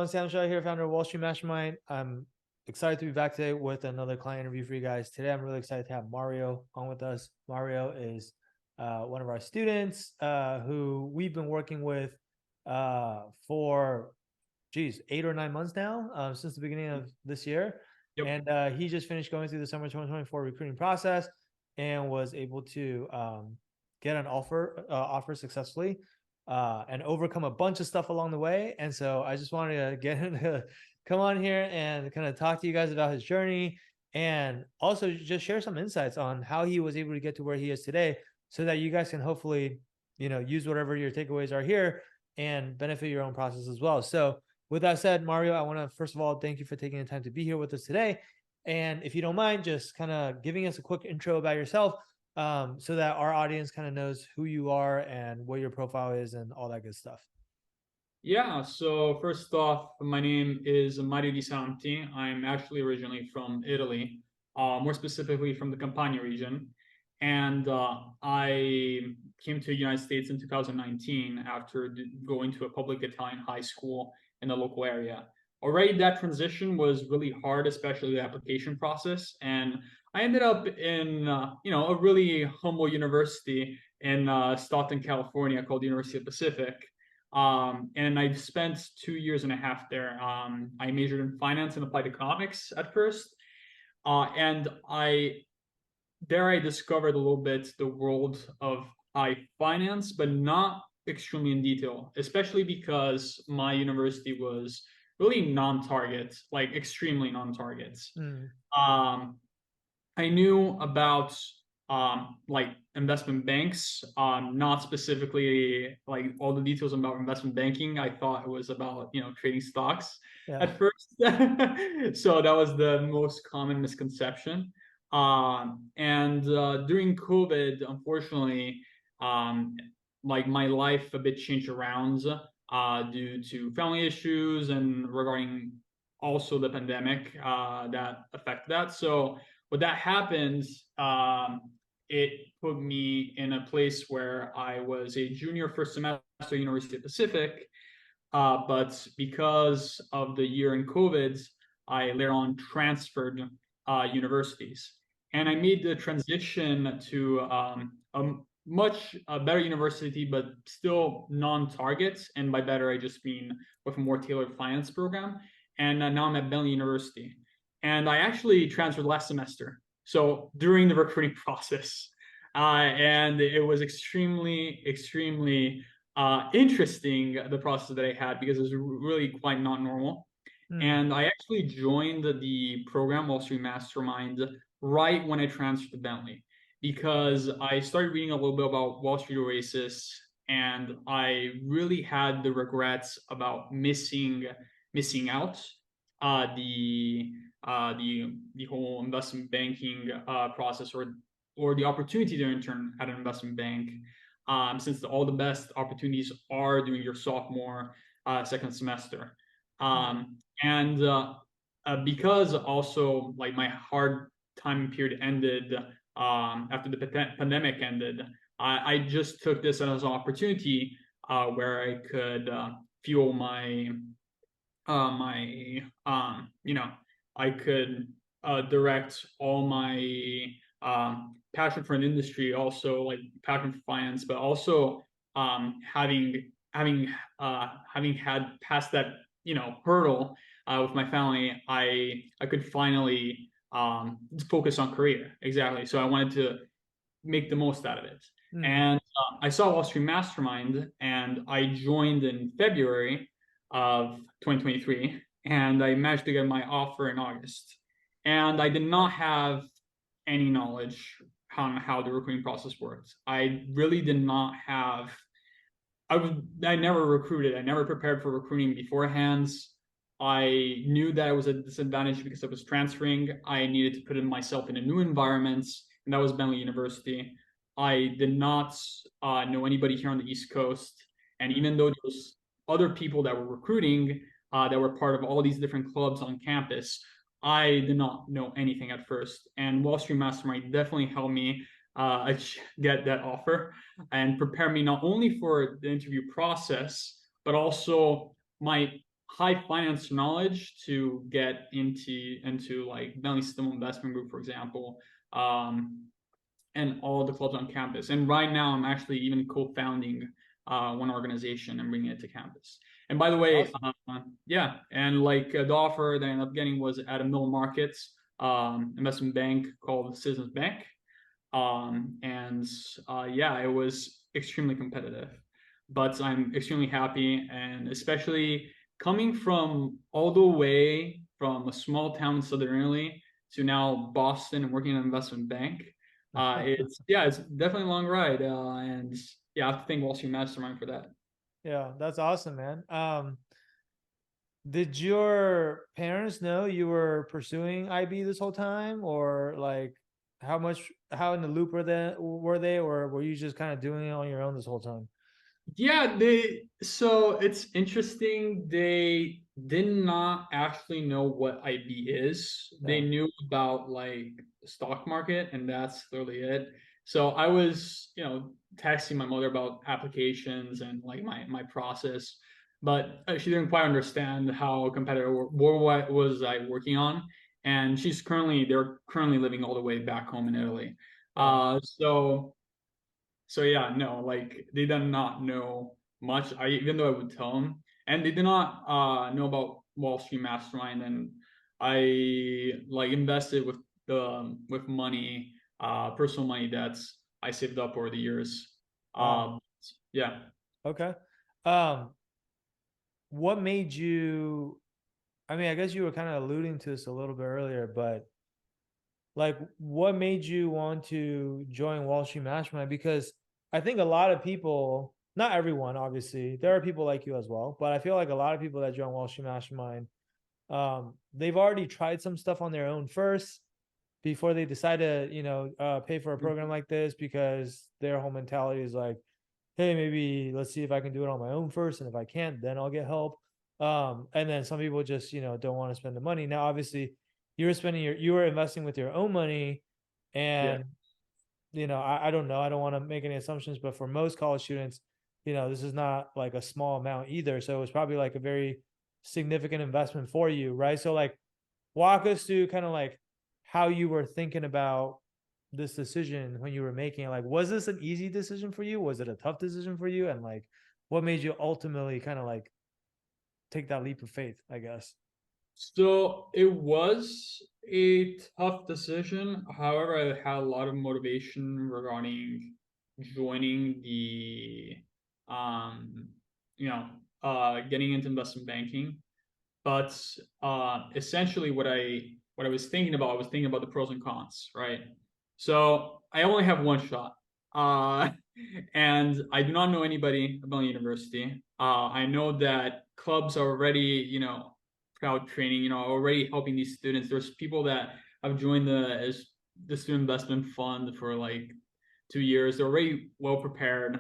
everyone. Sam Shaw here, founder of Wall Street Mastermind. I'm excited to be back today with another client interview for you guys. Today, I'm really excited to have Mario on with us. Mario is one of our students who we've been working with for, 8 or 9 months now, since the beginning of this year. Yep. And he just finished going through the summer 2024 recruiting process and was able to get an offer successfully and overcome a bunch of stuff along the way. And so I just wanted to get him to come on here and kind of talk to you guys about his journey and also just share some insights on how he was able to get to where he is today so that you guys can hopefully, use whatever your takeaways are here and benefit your own process as well. So with that said, Mario, I want to first of all thank you for taking the time to be here with us today. And if you don't mind, just kind of giving us a quick intro about yourself, so that our audience kind of knows who you are and what your profile is and all that good stuff. Yeah, so first off, my name is Mario Di Santi. I'm actually originally from Italy, more specifically from the Campania region. And I came to the United States in 2019 after going to a public Italian high school in the local area. Already that transition was really hard, especially the application process. And I ended up in, a really humble university in Stockton, California called the University of Pacific. And I spent 2 years and a half there. I majored in finance and applied economics at first. And I discovered a little bit the world of finance, but not extremely in detail, especially because my university was really non-target, like extremely non-target. Um, I knew about like investment banks, not specifically like all the details about investment banking. I thought it was about trading stocks Yeah. at first. So that was the most common misconception. And during COVID, unfortunately, um, like my life a bit changed around due to family issues and regarding also the pandemic that affected that. So when that happened, it put me in a place where I was a junior first semester at University of Pacific. But because of the year in COVID, I later on transferred universities. And I made the transition to a much better university, but still non-target. And by better, I just mean with a more tailored finance program. And now I'm at Bentley University. And I actually transferred last semester. So during the recruiting process. And it was extremely interesting, the process that I had, because it was really quite not normal. And I actually joined the program Wall Street Mastermind right when I transferred to Bentley, because I started reading a little bit about Wall Street Oasis, and I really had the regrets about missing out the whole investment banking process, or the opportunity to intern at an investment bank, since all the best opportunities are during your sophomore second semester. And because also like my hard time period ended after the pandemic ended, I just took this as an opportunity where I could fuel I could direct all my passion for an industry, also like passion for finance, but also having had passed that hurdle with my family, I could finally focus on career. Exactly. So I wanted to make the most out of it. And I saw Wall Street Mastermind, and I joined in February of 2023, and I managed to get my offer in August. And I did not have any knowledge on how the recruiting process worked. I really did not have. I never recruited. I never prepared for recruiting beforehand. I knew that it was a disadvantage because I was transferring. I needed to put in myself in a new environment, and that was Bentley University. I did not know anybody here on the East Coast, and even though there was other people that were recruiting, that were part of all these different clubs on campus, I did not know anything at first. And Wall Street Mastermind definitely helped me get that offer and prepare me not only for the interview process, but also my high finance knowledge to get into like Bentley System Investment Group, for example, and all the clubs on campus. And right now, I'm actually even co-founding one organization and bringing it to campus. And by the way, Awesome. yeah, and like the offer that I ended up getting was at a middle markets investment bank called Citizens Bank. And yeah, it was extremely competitive, but I'm extremely happy, and especially coming from all the way from a small town in Southern Italy to now Boston and working in an investment bank. It's yeah, it's definitely a long ride, and yeah, I have to thank Wall Street Mastermind for that. Yeah, that's awesome, man. Did your parents know you were pursuing IB this whole time, or like how in the loop were they, or were you just kind of doing it on your own this whole time? Yeah, so it's interesting. They did not actually know what IB is. They Yeah. knew about like the stock market, and that's literally it. So I was, texting my mother about applications and like my process, but she didn't quite understand how competitive what was I working on. And they're currently living all the way back home in Italy. Yeah. So yeah, no, like they did not know much. Even though I would tell them, and they did not know about Wall Street Mastermind, and I like invested with money, personal money that's I saved up over the years. Wow. Um, yeah. Okay. Um, what made you? I mean, I guess you were kind of alluding to this a little bit earlier, but like, what made you want to join Wall Street Mastermind? Because I think a lot of people, not everyone, obviously, there are people like you as well, but I feel like a lot of people that join Wall Street Mastermind, they've already tried some stuff on their own first before they decide to, pay for a program like this, because their whole mentality is like, hey, maybe let's see if I can do it on my own first, and if I can't, then I'll get help. And then some people just don't want to spend the money. Now, obviously, you were investing with your own money, Yeah. and I don't know, I don't want to make any assumptions, but for most college students, this is not like a small amount either. So it was probably like a very significant investment for you, right? So like, walk us through kind of like how you were thinking about this decision when you were making it. Like, was this an easy decision for you? Was it a tough decision for you? And like, what made you ultimately kind of like take that leap of faith, I guess? So it was a tough decision. However, I had a lot of motivation regarding joining um, you know, getting into investment banking. But essentially, what I was thinking about, I was thinking about the pros and cons, right? So I only have one shot, uh, and I do not know anybody about university. I know that clubs are already, crowd training, already helping these students. There's people that have joined the student investment fund for like 2 years. They're already well prepared.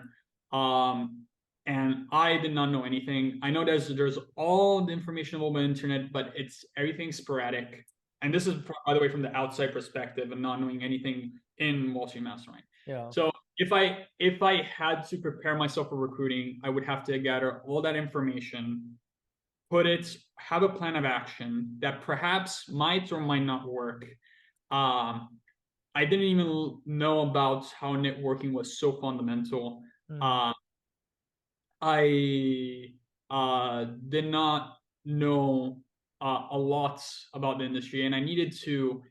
Um, and I did not know anything. I know there's all the information available on the internet, but it's everything sporadic. And this is, by the way, from the outside perspective and not knowing anything in Wall Street Mastermind. Yeah. So if I had to prepare myself for recruiting, I would have to gather all that information, have a plan of action that perhaps might or might not work. Um, I didn't even know about how networking was so fundamental. Mm. Uh, I did not know a lot about the industry, and I needed to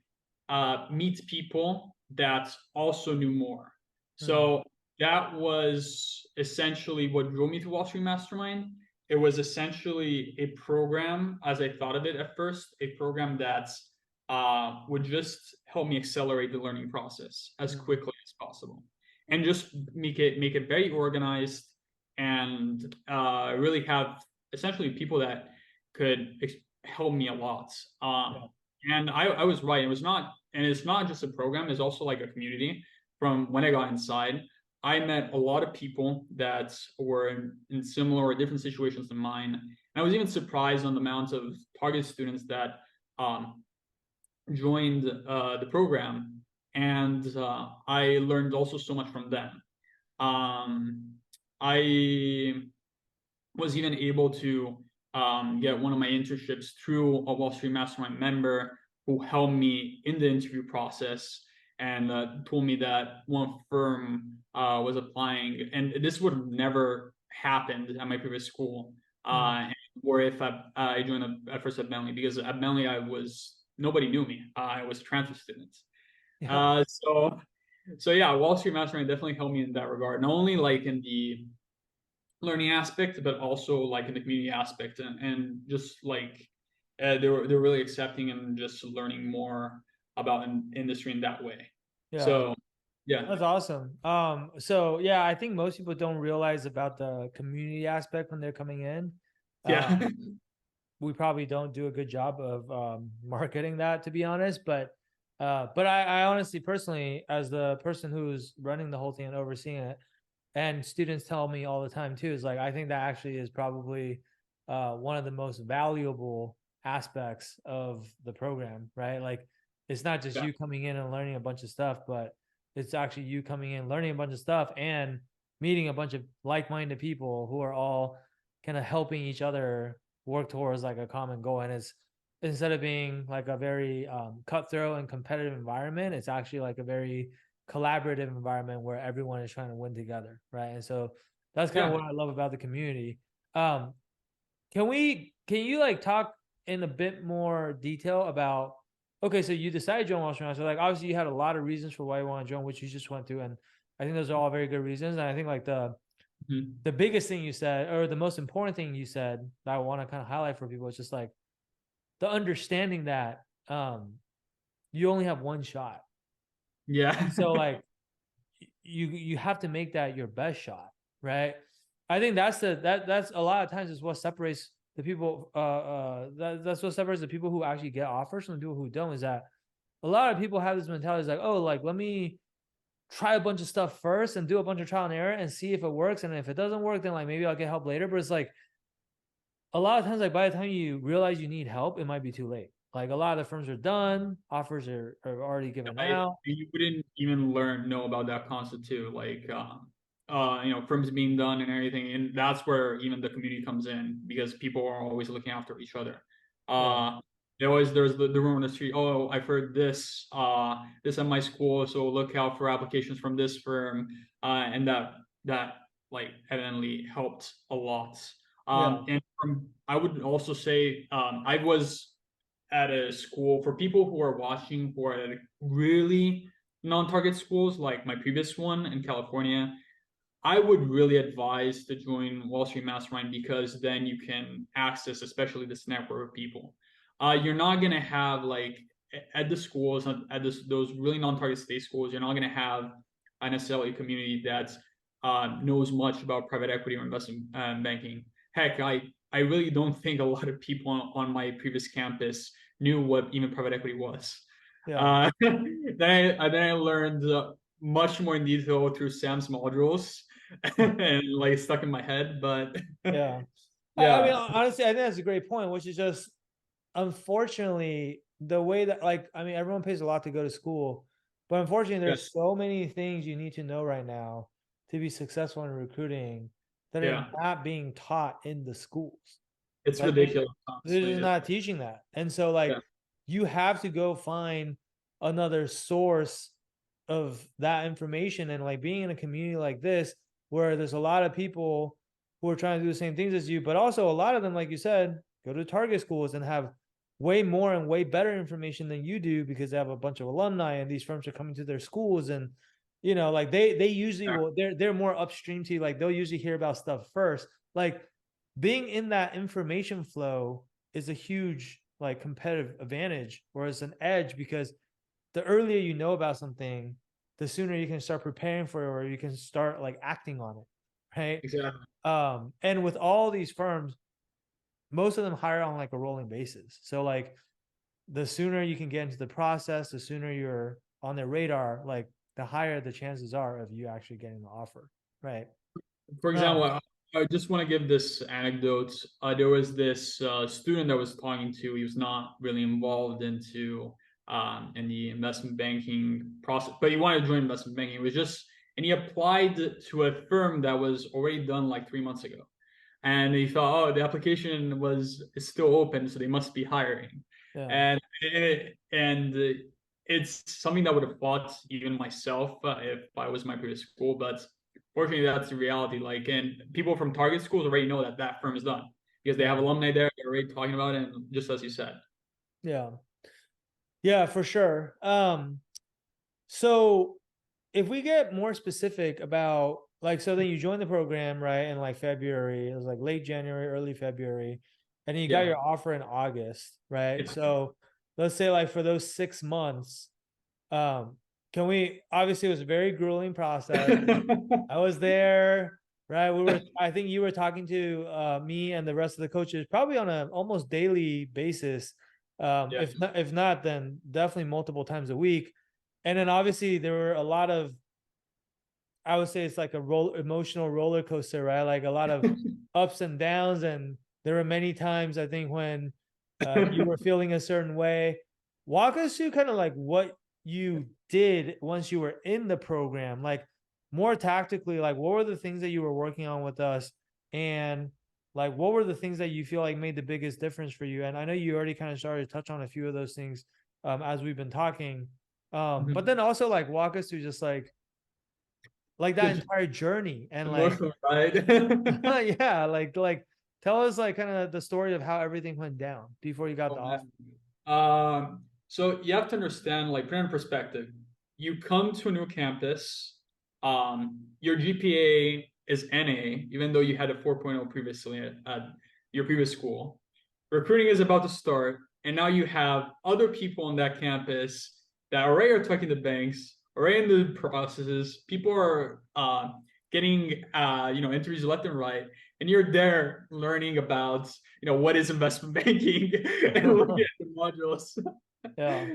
meet people that also knew more. Mm. So that was essentially what drew me to Wall Street Mastermind. It was essentially a program, as I thought of it at first, a program that would just help me accelerate the learning process as Mm. quickly as possible, and just make it very organized, and really have essentially people that could help me a lot. Yeah. And I was right. It was not, and it's not just a program, it's also like a community. From when I got inside, I met a lot of people that were in similar or different situations than mine. And I was even surprised on the amount of target students that um, joined the program. And I learned also so much from them. Um, I was even able to get one of my internships through a Wall Street Mastermind member who helped me in the interview process and told me that one firm was applying, and this would have never happened at my previous school, Mm. or if I joined at first at Bentley, because at Bentley nobody knew me. I was a transfer student. Yeah. So yeah, Wall Street Mastermind definitely helped me in that regard, not only like in the learning aspect, but also like in the community aspect, and just like they're really accepting and just learning more about industry in that way. Yeah. So yeah, That's awesome. So yeah, I think most people don't realize about the community aspect when they're coming in. yeah, We probably don't do a good job of marketing that, to be honest. But I honestly, personally, as the person who's running the whole thing and overseeing it, and students tell me all the time too, is like I think that actually is probably one of the most valuable aspects of the program, right? Like it's not just yeah, you coming in and learning a bunch of stuff, but it's actually you coming in, learning a bunch of stuff, and meeting a bunch of like-minded people who are all kind of helping each other work towards like a common goal. And it's instead of being like a very cutthroat and competitive environment, it's actually like a very collaborative environment where everyone is trying to win together, right? And so that's kind of yeah. what I love about the community. Um, can you like talk in a bit more detail about, okay, so you decided to join Wall Street, so like obviously you had a lot of reasons for why you want to join, which you just went through, and I think those are all very good reasons. And I think like Mhm. the biggest thing you said, or the most important thing you said that I want to kind of highlight for people is just like the understanding that you only have one shot. Yeah, And so like you have to make that your best shot, right? I think that's a lot of times is what separates the people that's what separates the people who actually get offers from the people who don't, is that a lot of people have this mentality is like, oh, like let me try a bunch of stuff first and do a bunch of trial and error and see if it works, and if it doesn't work then like maybe I'll get help later. But it's like a lot of times like by the time you realize you need help it might be too late. Like a lot of the firms are done, offers are already given out. you wouldn't even know about that concept too, like firms being done and everything, and that's where even the community comes in, because people are always looking after each other. Yeah. uh there's the rumor on the street, oh, I've heard this at my school, so look out for applications from this firm, and that like evidently helped a lot. Yeah. And I would also say, I was at a school, for people who are watching who are at really non-target schools like my previous one in California, I would really advise to join Wall Street Mastermind, because then you can access, especially this network of people. You're not gonna have like at the schools, at those really non-target state schools, you're not gonna have a necessarily community that knows much about private equity or investment banking. Heck, I really don't think a lot of people on my previous campus knew what even private equity was. Yeah. Then I learned much more in detail through Sam's modules, and like stuck in my head. But Yeah. I mean, yeah, honestly, I think that's a great point, which is just unfortunately the way that like I mean everyone pays a lot to go to school, but unfortunately yeah, there's so many things you need to know right now to be successful in recruiting that are yeah, not being taught in the schools. it's Like ridiculous, they're honestly. just not teaching that. And so Yeah, like you have to go find another source of that information. And like being in a community like this where there's a lot of people who are trying to do the same things as you, but also a lot of them, like you said, go to target schools and have way more and way better information than you do because they have a bunch of alumni and these firms are coming to their schools. And like they usually yeah, will, they're more upstream to you, like they'll usually hear about stuff first. Like being in that information flow is a huge like competitive advantage or as an edge, because the earlier you know about something, the sooner you can start preparing for it or you can start like acting on it, right? exactly. And with all these firms, most of them hire on like a rolling basis. So like the sooner you can get into the process, the sooner you're on their radar, like the higher the chances are of you actually getting the offer, right? For example, Um, I just want to give this anecdote. There was this student I was talking to. He was not really involved into in the investment banking process, but he wanted to join investment banking. It was just, and he applied to a firm that was already done like 3 months ago. and he thought, oh, the application is still open, so they must be hiring. Yeah. And it's something that would have thought even myself if I was my previous school, but fortunately, that's the reality. Like, and people from target schools already know that that firm is done because they have Yeah. alumni there. They're already talking about it, and just as you said. Yeah. Yeah, for sure. So if we get more specific about like, so then you joined the program, right? In like February, it was like late January, early February, and then you got Yeah. your offer in August, right? It's So let's say like for those 6 months, um, can we, obviously it was a very grueling process. I was there, right? I think you were talking to me and the rest of the coaches probably on a almost daily basis. yeah. If not, then definitely multiple times a week. And then obviously there were a lot of, I would say it's like a emotional roller coaster, right? Like a lot of ups and downs. And there were many times I think when you were feeling a certain way. Walk us through kind of like what you did once you were in the program, like more tactically, like what were the things that you were working on with us, and like what were the things that you feel like made the biggest difference for you? And I know you already kind of started to touch on a few of those things as we've been talking, but Mhm. then also like walk us through just like that The entire journey and like emotional ride. yeah, like tell us like kind of the story of how everything went down before you got Oh, the offer. man. So you have to understand, like, put it in perspective. You come to a new campus, your GPA is NA, even though you had a 4.0 previously at your previous school. Recruiting is about to start, and now you have other people on that campus that already are talking to banks, already in the processes. People are getting interviews left and right, and you're there learning about what is investment banking and looking at the modules. Yeah.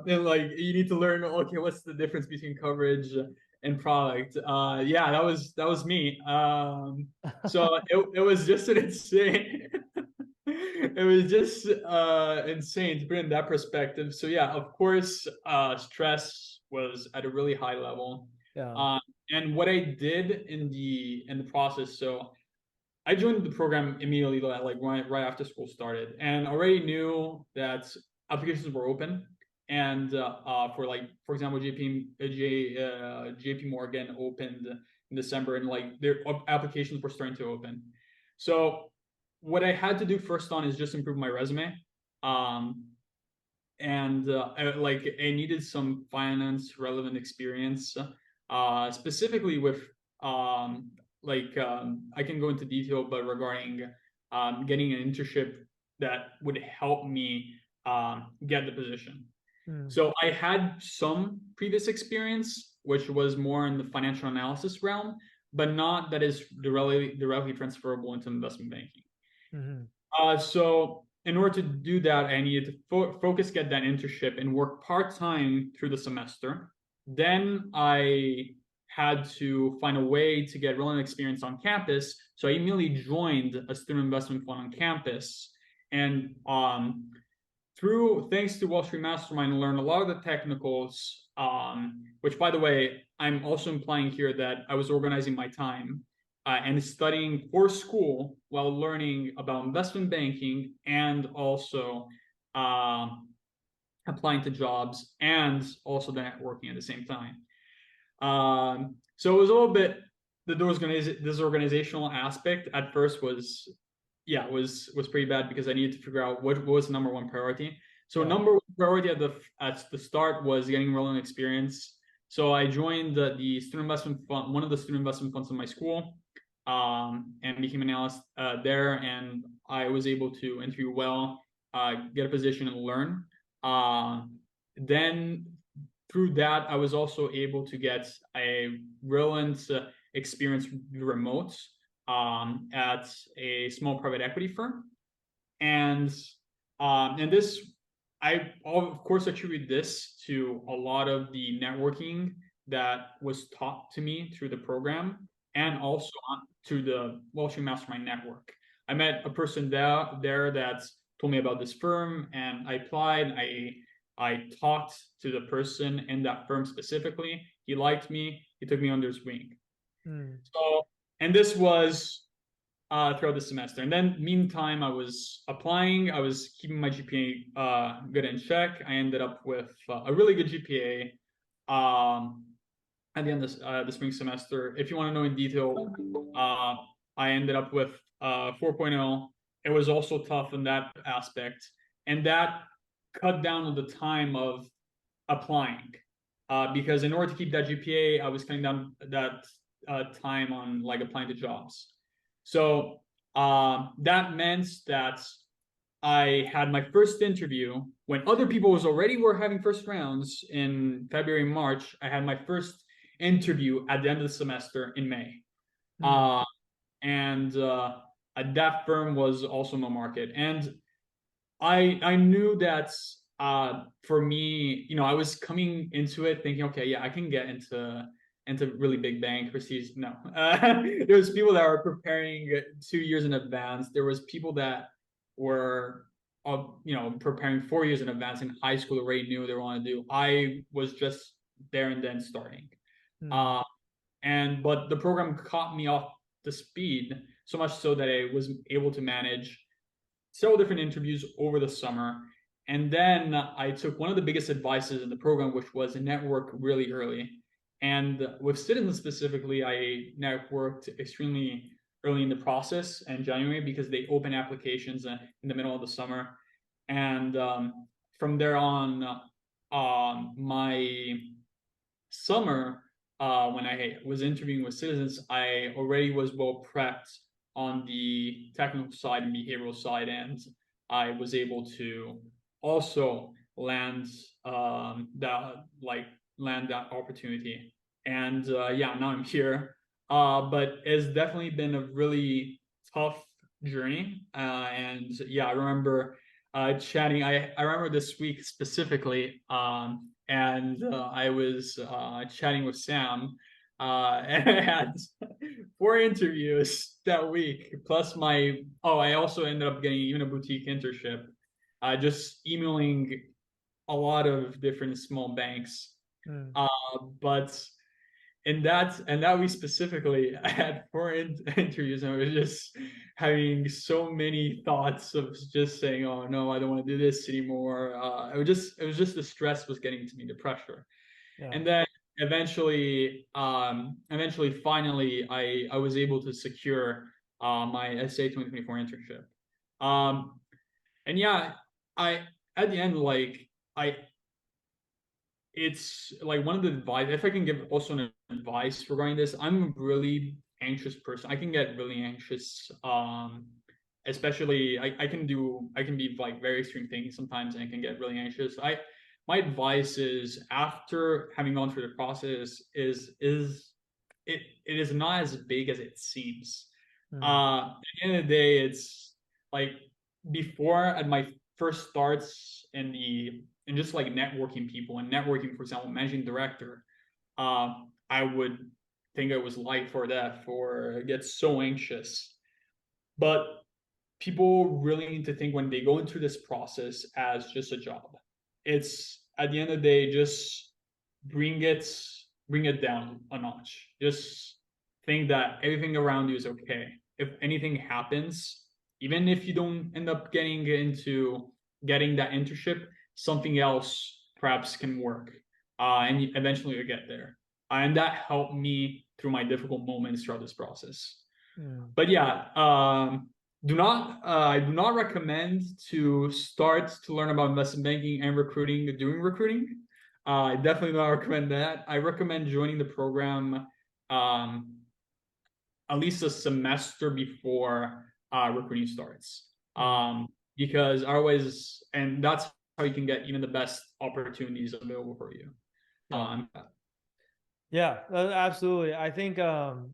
And like you need to learn, okay, what's the difference between coverage and product? Yeah, that was me. So it was just an insane. It was just insane to put it in that perspective. So yeah, of course, stress was at a really high level. Yeah. Uh, and what I did in the process, so I joined the program immediately, like right after school started, and already knew that applications were open. And for example, JP Morgan opened in December, and like their applications were starting to open. So what I had to do first on is just improve my resume. Um, and I needed some finance relevant experience, specifically with I can go into detail, but regarding getting an internship that would help me get the position. Mm, So I had some previous experience, which was more in the financial analysis realm, but not that is directly transferable into investment banking. mhm, So in order to do that, I needed to focus, get that internship, and work part time through the semester. Then I had to find a way to get relevant experience on campus. So I immediately joined a student investment fund on campus, and through thanks to Wall Street Mastermind, I learned a lot of the technicals. Which, by the way, I'm also implying here that I was organizing my time and studying for school while learning about investment banking and also um, applying to jobs and also the networking at the same time. So it was a little bit this organizational aspect at first was yeah was pretty bad because I needed to figure out what was the number one priority. So yeah. number one priority at the start was getting relevant experience. So I joined the student investment fund, one of the student investment funds in my school, and became an analyst there. And I was able to interview well, get a position, and learn. Then through that, I was also able to get a relevant experience remote at a small private equity firm, and this I of course attribute this to a lot of the networking that was taught to me through the program, and Mm, also to the Wall Street Mastermind network. I met a person there that told me about this firm, and I applied. I talked to the person in that firm specifically. He liked me. He took me under his wing. mm, So, and this was throughout the semester. And then meantime, I was applying. I was keeping my GPA good in check. I ended up with a really good GPA at the end of the spring semester. If you want to know in detail, I ended up with 4.0. It was also tough in that aspect, and that cut down on the time of applying. Because in order to keep that GPA, I was cutting down that time on like applying to jobs. So that meant that I had my first interview when other people were having first rounds in February, March. I had my first interview at the end of the semester in May. Mm. And that firm was also no market. And I knew that for me, I was coming into it thinking, okay, yeah, I can get into really big bank prestige. No, there was people that were preparing 2 years in advance. There was people that were, preparing 4 years in advance in high school, already knew they want to do. I was just there and then starting. Mm. Uh, but the program caught me off the speed so much so that I was able to manage several different interviews over the summer. And then I took one of the biggest advices in the program, which was network really early. And with Citizens specifically, I networked extremely early in the process in January because they open applications in the middle of the summer. And from there on, my summer, when I was interviewing with Citizens, I already was well prepped on the technical side and behavioral side, and I was able to also land land that opportunity. And yeah, now I'm here. But it's definitely been a really tough journey. And yeah, I remember chatting. I remember this week specifically, and I was chatting with Sam, and I had 4 interviews that week, plus I also ended up getting even a boutique internship, just emailing a lot of different small banks. Mm. But in that week specifically, I had four interviews, and I was just having so many thoughts of just saying, "Oh no, I don't want to do this anymore." It was just the stress was getting to me, the pressure. Yeah. And then finally, I was able to secure my SA 2024 internship. Um, and yeah, I at the end, like I it's like one of the advice, if I can give also an advice regarding this, I'm a really anxious person. I can get really anxious, especially I can be like very extreme things sometimes, and I can get really anxious. My advice is, after having gone through the process, it is not as big as it seems. Mm. At the end of the day, it's like, before, at my first starts in just like networking people and networking, for example, managing director, I would think it was life or death, or get so anxious. But people really need to think, when they go into this process, as just a job. It's, at the end of the day, just bring it bring it down a notch. Just think that everything around you is okay. If anything happens, even if you don't end up getting that internship, something else perhaps can work, and eventually you get there. And that helped me through my difficult moments throughout this process. Mm. But yeah, I do not recommend to start to learn about investment banking and recruiting doing recruiting. I definitely do not recommend that. I recommend joining the program um, at least a semester before recruiting starts. Mm. Because otherwise, and that's how you can get even the best opportunities available for you. Yeah. Um, Yeah, absolutely. I think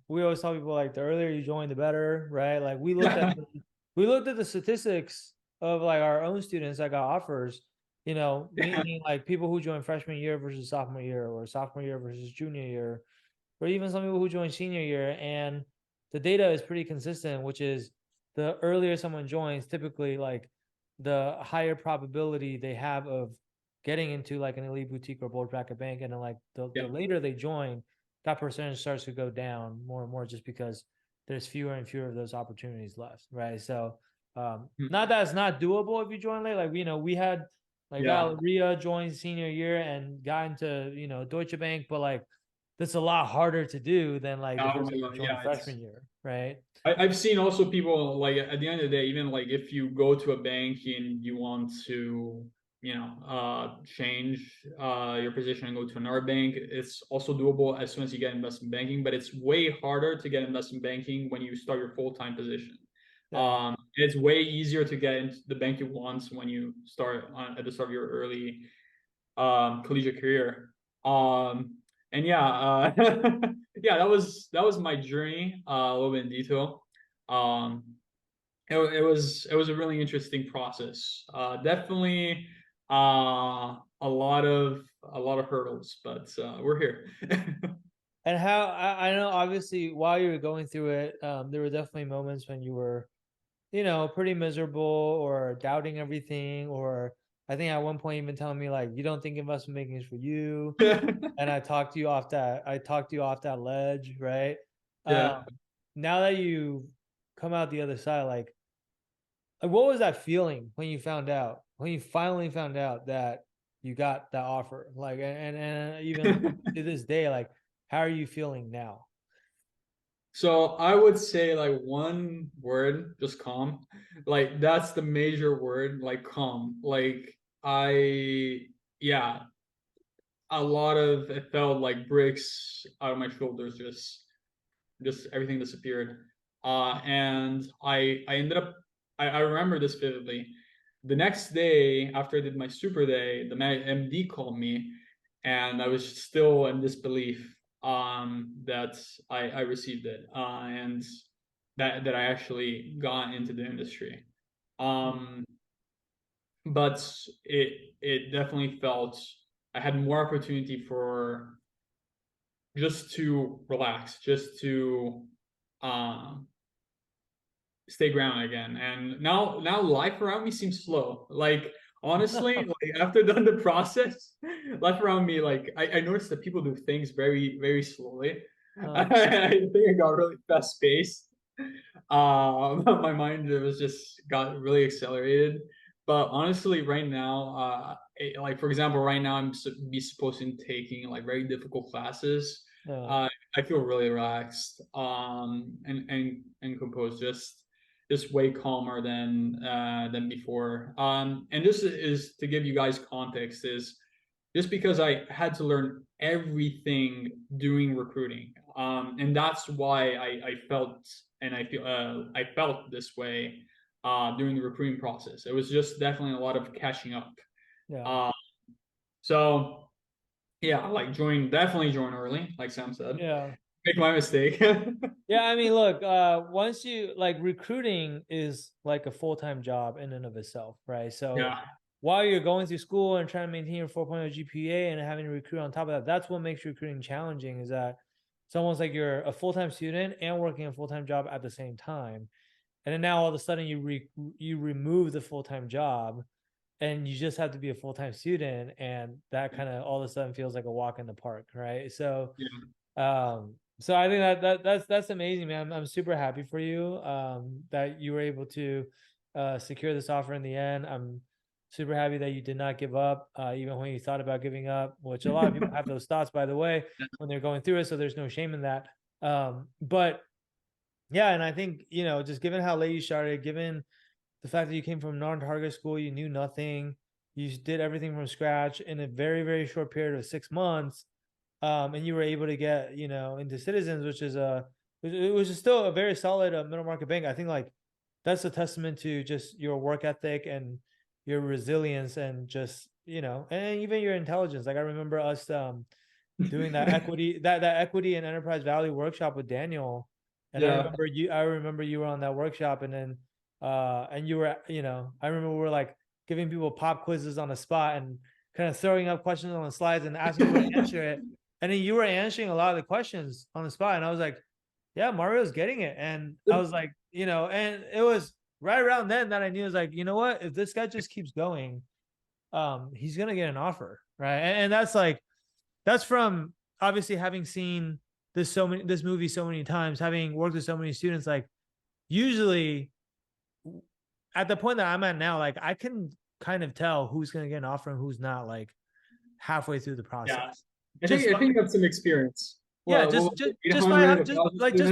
we always tell people, like, the earlier you join, the better, right? Like, we looked at the statistics of like our own students that got offers, meaning like people who join freshman year versus sophomore year, or sophomore year versus junior year, or even some people who join senior year. And the data is pretty consistent, which is the earlier someone joins, typically, like, the higher probability they have of getting into like an elite boutique or bulge bracket bank. And then, like, the yeah, later they join, that percentage starts to go down more and more, just because there's fewer and fewer of those opportunities left, right? So Mhm. not that it's not doable if you join late. Like, we had like Yeah. Valeria joined senior year and got into, Deutsche Bank, but like that's a lot harder to do than like the person who joined Yeah, it's freshman year, right? I've seen also people like at the end of the day, even like if you go to a bank and you want to, change your position and go to another bank, it's also doable as soon as you get investment banking, but it's way harder to get investment banking when you start your full-time position. Yeah. It's way easier to get into the bank you want when you start at the start of your early collegiate career. And yeah, yeah, that was my journey a little bit in detail. Um, it was a really interesting process. Definitely a lot of hurdles, but we're here. And how I know obviously while you were going through it, there were definitely moments when you were, pretty miserable or doubting everything, or I think at one point even telling me like you don't think investment banking is for you. And I talked you off that ledge, right? Yeah. Now that you come out the other side, like what was that feeling when you finally found out that you got that offer? Like, and even to this day, like, how are you feeling now? So I would say like one word, just calm. Like that's the major word, like calm. Like yeah, a lot of it felt like bricks out of my shoulders, just everything disappeared. And I ended up I remember this vividly. The next day after I did my super day, the MD called me, and I was still in disbelief that I received it, and that I actually got into the industry. Um, but it definitely felt I had more opportunity for just to relax, just to um, stay grounded again. And now life around me seems slow. Like honestly, like after done the process, life around me, like I noticed that people do things very, very slowly. I Uh, think I got really fast paced. My mind was just got really accelerated. But honestly, right now, like for example, right now be supposed to be taking like very difficult classes. uh, I feel really relaxed, and composed. Just way calmer than before. And this is to give you guys context is just because I had to learn everything doing recruiting. And that's why I felt and I felt this way during the recruiting process. It was just definitely a lot of catching up. yeah. Uh, so yeah, like definitely join early, like Sam said. Yeah. Make my mistake. Yeah, I mean, look, once you like recruiting is like a full-time job in and of itself, right? So Yeah, while you're going through school and trying to maintain your 4.0 GPA and having to recruit on top of that, that's what makes recruiting challenging is that it's almost like you're a full-time student and working a full-time job at the same time. And then now all of a sudden you remove the full-time job and you just have to be a full-time student, and that kind of all of a sudden feels like a walk in the park, right? So yeah. so I think that's amazing, man. I'm super happy for you that you were able to secure this offer in the end. I'm super happy that you did not give up, even when you thought about giving up, which a lot of people have those thoughts, by the way, when they're going through it. So there's no shame in that. But yeah, and I think, just given how late you started, given the fact that you came from non-target school, you knew nothing, you did everything from scratch in a very, very short period of 6 months, and you were able to get, into Citizens, which is it was still a very solid middle market bank. I think like that's a testament to just your work ethic and your resilience and just, and even your intelligence. Like I remember us doing that equity and enterprise value workshop with Daniel. And Yeah. I remember you were on that workshop, and then and you were, I remember we were like giving people pop quizzes on the spot and kind of throwing up questions on the slides and asking people to answer it. And then you were answering a lot of the questions on the spot. And I was like, yeah, Mario's getting it. And I was like, and it was right around then that I knew, I was like, you know what, if this guy just keeps going, he's gonna get an offer, right? And that's like that's from obviously having seen this movie so many times, having worked with so many students, like usually at the point that I'm at now, like I can kind of tell who's going to get an offer and who's not, like halfway through the Yeah. process. I Just think I by, think that's some experience. yeah, What was it, just by how 800, just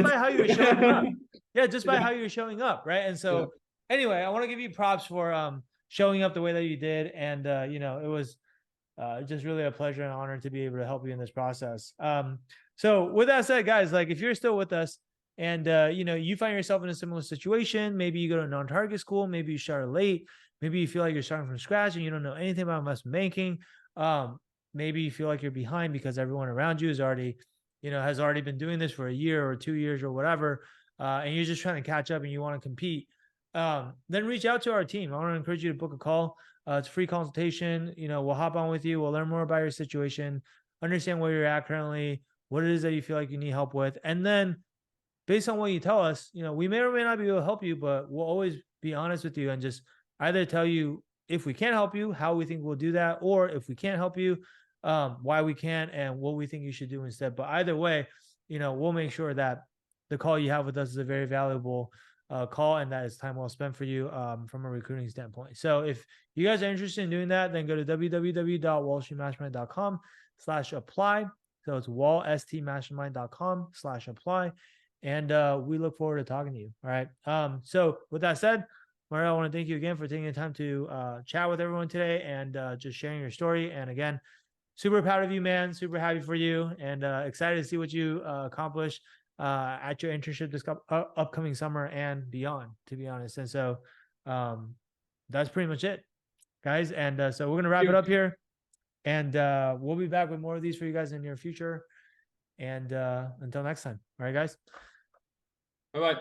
by 1,000 how you're showing up. students? Yeah, just by Yeah. how you're showing up, right? And Yeah. so anyway, I want to give you props for showing up the way that you did, and you know, it was just really a pleasure and honor to be able to help you in this process. So with that said, guys, like if you're still with us and you know, you find yourself in a similar situation, maybe you go to a non-target school, maybe you started late, maybe you feel like you're starting from scratch and you don't know anything about investment banking. Maybe you feel like you're behind because everyone around you is already, you know, has already been doing this for a year or 2 years or whatever, and you're just trying to catch up and you want to compete. Then reach out to our team. I want to encourage you to book a call. It's a free consultation. You know, we'll hop on with you. We'll learn more about your situation, understand where you're at currently, what it is that you feel like you need help with. And then based on what you tell us, you know, we may or may not be able to help you, but we'll always be honest with you and just either tell you if we can help you, how we think we'll do that, or if we can't help you, why we can't and what we think you should do instead. But either way, you know, we'll make sure that the call you have with us is a very valuable call and that is time well spent for you from a recruiting standpoint. So if you guys are interested in doing that, then go to www.wallstreetmastermind.com/apply. So it's wallstmastermind.com/apply. And we look forward to talking to you. All right. So with that said, Mario, I want to thank you again for taking the time to chat with everyone today and just sharing your story. And again, super proud of you, man. Super happy for you and excited to see what you accomplish at your internship this upcoming summer and beyond, to be honest. And so that's pretty much it, guys. And so we're going to wrap it up here. And we'll be back with more of these for you guys in the near future. And until next time. All right, guys. Bye-bye.